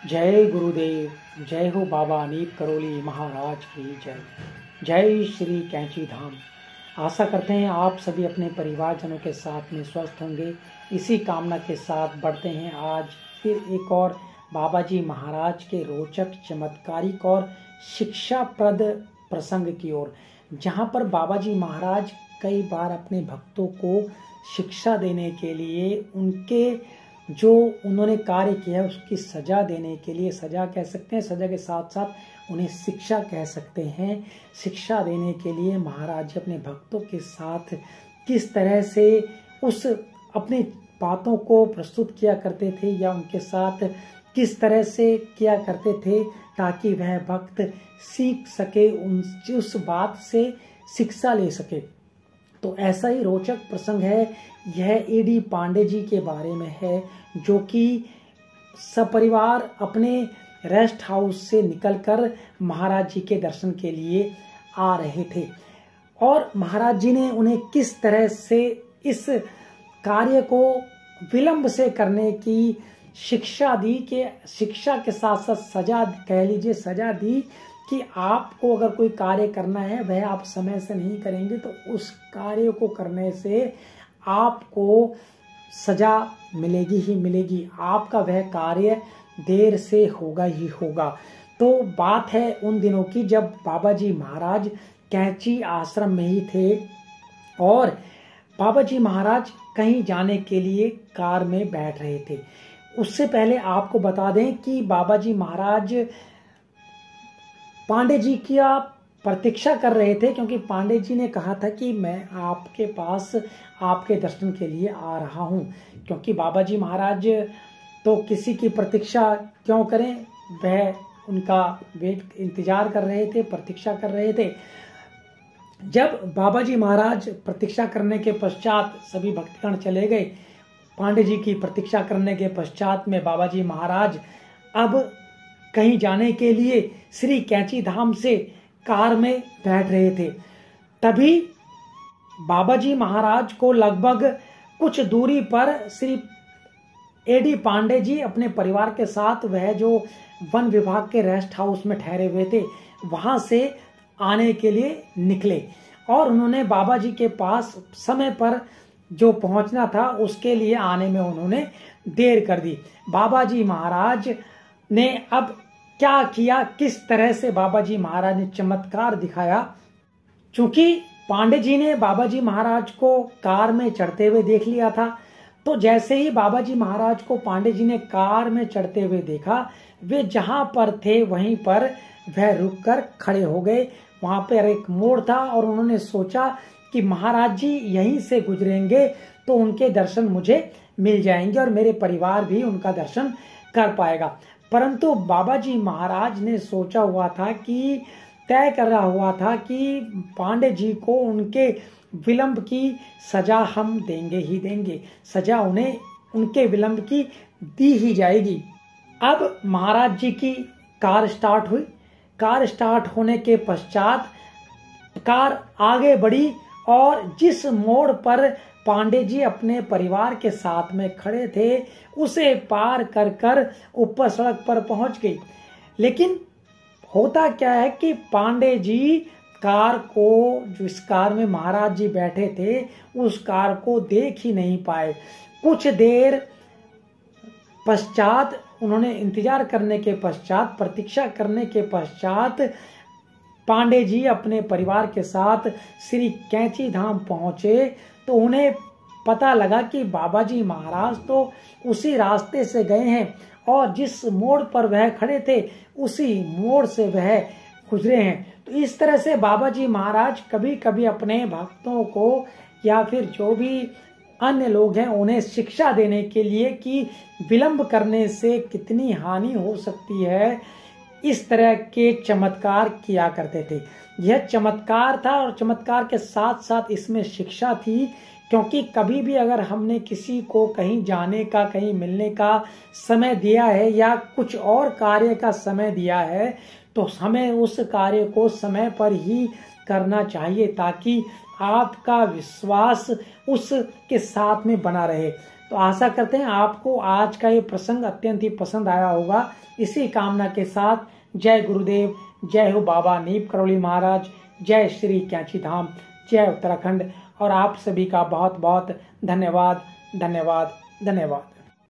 जय गुरुदेव। जय हो बाबा अनीप करोली महाराज की जय। जय श्री कैंची धाम। आशा करते हैं आप सभी अपने परिवारजनों के साथ में स्वस्थ होंगे। इसी कामना के साथ बढ़ते हैं आज फिर एक और बाबा जी महाराज के रोचक, चमत्कारिक और शिक्षाप्रद प्रसंग की ओर, जहां पर बाबा जी महाराज कई बार अपने भक्तों को शिक्षा देने के लिए, उनके जो उन्होंने कार्य किया है उसकी सजा देने के लिए, सजा कह सकते हैं, सजा के साथ साथ उन्हें शिक्षा कह सकते हैं, शिक्षा देने के लिए महाराज जी अपने भक्तों के साथ किस तरह से उस अपनी बातों को प्रस्तुत किया करते थे या उनके साथ किस तरह से किया करते थे ताकि वह भक्त सीख सके, उस बात से शिक्षा ले सके। तो ऐसा ही रोचक प्रसंग है यह एडी पांडे जी के बारे में है, जो कि सपरिवार अपने रेस्ट हाउस से निकलकर महाराज जी के दर्शन के लिए आ रहे थे और महाराज जी ने उन्हें किस तरह से इस कार्य को विलंब से करने की शिक्षा दी, कि शिक्षा के साथ साथ सजा, कह लीजिए सजा दी कि आपको अगर कोई कार्य करना है वह आप समय से नहीं करेंगे तो उस कार्य को करने से आपको सजा मिलेगी ही मिलेगी, आपका वह कार्य देर से होगा ही होगा। तो बात है उन दिनों की जब बाबा जी महाराज कैंची आश्रम में ही थे और बाबा जी महाराज कहीं जाने के लिए कार में बैठ रहे थे। उससे पहले आपको बता दें कि बाबा जी महाराज पांडे जी की प्रतीक्षा कर रहे थे, क्योंकि पांडे जी ने कहा था कि मैं आपके पास आपके दर्शन के लिए आ रहा हूं। क्योंकि बाबा जी महाराज तो किसी की प्रतीक्षा क्यों करें, वह उनका इंतजार कर रहे थे, प्रतीक्षा कर रहे थे। जब बाबा जी महाराज प्रतीक्षा करने के पश्चात सभी भक्तगण चले गए, पांडे जी की प्रतीक्षा करने के पश्चात में बाबा जी महाराज अब कहीं जाने के लिए श्री कैंची धाम से कार में बैठ रहे थे। तभी बाबा जी महाराज को लगभग कुछ दूरी पर श्री एडी पांडे जी अपने परिवार के साथ, वह जो वन विभाग के रेस्ट हाउस में ठहरे हुए थे, वहां से आने के लिए निकले और उन्होंने बाबा जी के पास समय पर जो पहुंचना था उसके लिए आने में उन्होंने देर कर दी। बाबा जी महाराज ने अब क्या किया, किस तरह से बाबा जी महाराज ने चमत्कार दिखाया। चूंकि पांडे जी ने बाबा जी महाराज को कार में चढ़ते हुए देख लिया था, तो जैसे ही बाबा जी महाराज को पांडे जी ने कार में चढ़ते हुए देखा, वे जहां पर थे वहीं पर वह रुककर खड़े हो गए। वहां पर एक मोड़ था और उन्होंने सोचा कि महाराज जी यहीं से गुजरेंगे तो उनके दर्शन मुझे मिल जाएंगे और मेरे परिवार भी उनका दर्शन कर पाएगा। परंतु बाबा जी महाराज ने सोचा हुआ था कि, तय करा हुआ था कि पांडे जी को उनके विलंब की सजा हम देंगे ही देंगे, सजा उन्हें उनके विलंब की दी ही जाएगी। अब महाराज जी की कार स्टार्ट हुई। कार स्टार्ट होने के पश्चात कार आगे बढ़ी और जिस मोड़ पर पांडे जी अपने परिवार के साथ में खड़े थे उसे पार कर कर ऊपर सड़क पर पहुंच गई। लेकिन होता क्या है कि पांडे जी कार को, जिस कार में महाराज जी बैठे थे, उस कार को देख ही नहीं पाए। कुछ देर पश्चात उन्होंने इंतजार करने के पश्चात, प्रतीक्षा करने के पश्चात पांडे जी अपने परिवार के साथ श्री कैंची धाम पहुंचे तो उन्हें पता लगा कि बाबा जी महाराज तो उसी रास्ते से गए हैं और जिस मोड़ पर वह खड़े थे उसी मोड़ से वह गुजरे हैं। तो इस तरह से बाबा जी महाराज कभी कभी अपने भक्तों को या फिर जो भी अन्य लोग हैं उन्हें शिक्षा देने के लिए कि विलंब करने से कितनी हानि हो सकती है, इस तरह के चमत्कार किया करते थे। यह चमत्कार था और चमत्कार के साथ साथ इसमें शिक्षा थी, क्योंकि कभी भी अगर हमने किसी को कहीं जाने का, कहीं मिलने का समय दिया है या कुछ और कार्य का समय दिया है तो हमें उस कार्य को समय पर ही करना चाहिए, ताकि आपका विश्वास उसके साथ में बना रहे। तो आशा करते हैं आपको आज का ये प्रसंग अत्यंत ही पसंद आया होगा। इसी कामना के साथ जय गुरुदेव, जय हो बाबा नीम करौली महाराज, जय श्री कैंची धाम, जय उत्तराखंड। और आप सभी का बहुत बहुत धन्यवाद धन्यवाद धन्यवाद।